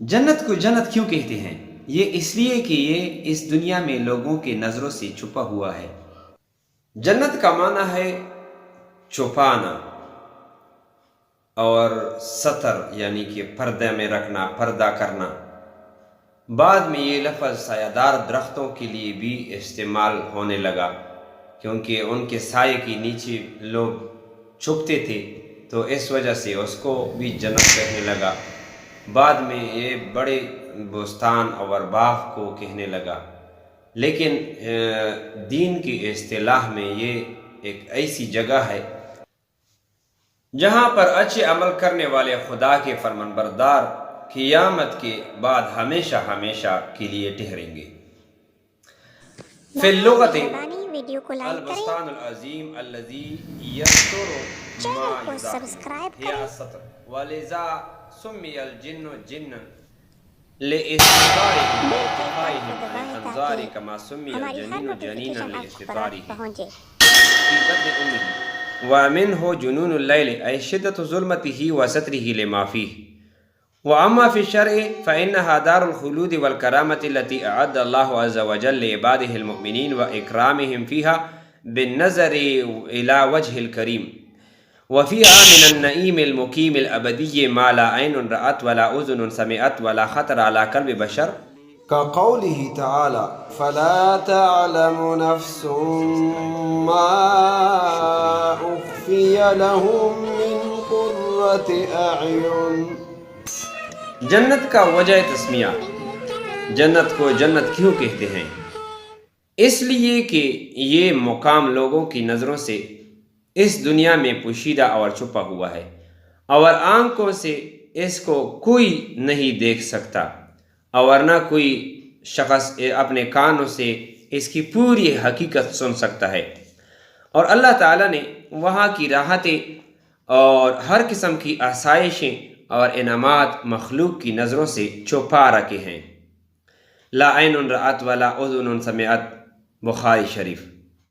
جنت کو جنت کیوں کہتے ہیں؟ یہ اس لیے کہ یہ اس دنیا میں لوگوں کی نظروں سے چھپا ہوا ہے۔ جنت کا معنی ہے چھپانا اور ستر، یعنی کہ پردے میں رکھنا، پردہ کرنا۔ بعد میں یہ لفظ سایہ دار درختوں کے لیے بھی استعمال ہونے لگا، کیونکہ ان کے سائے کے نیچے لوگ چھپتے تھے، تو اس وجہ سے اس کو بھی جنت کہنے لگا۔ بعد میں یہ بڑے بستان اور باغ کو کہنے لگا، لیکن دین کی اصطلاح میں یہ ایک ایسی جگہ ہے جہاں پر اچھے عمل کرنے والے خدا کے فرمانبردار قیامت کے بعد ہمیشہ ہمیشہ کے لیے ٹھہریں گے۔ فی اللغت البستان العظیم الذی یستر ما یضاحی ہی السطر ولذا سمی الجن جنا لاستتارهم وارتقائهم عن الانظار كما سمی الجنین جنینا لاستتاره في بطن امه ومنه جنون اللیل ای شدت ظلمته وستره لما فيه۔ وأما في الشرع فإنها دار الخلود والكرامة التي أعد الله عز وجل لعباده المؤمنين وإكرامهم فيها بالنظر إلى وجه الكريم، وفيها من النعيم المقيم الأبدي ما لا عين رأت ولا أذن سمعت ولا خطر على قلب بشر، كقوله تعالى فلا تعلم نفس ما أخفي لهم من قرة أعين۔ جنت کا وجہ تسمیہ۔ جنت کو جنت کیوں کہتے ہیں؟ اس لیے کہ یہ مقام لوگوں کی نظروں سے اس دنیا میں پوشیدہ اور چھپا ہوا ہے، اور آنکھوں سے اس کو کوئی نہیں دیکھ سکتا، اور نہ کوئی شخص اپنے کانوں سے اس کی پوری حقیقت سن سکتا ہے۔ اور اللہ تعالیٰ نے وہاں کی راحتیں اور ہر قسم کی آسائشیں اور انعامات مخلوق کی نظروں سے چھپا رکھے ہیں۔ لا عین رأت ولا اذن سمعت، بخاری شریف۔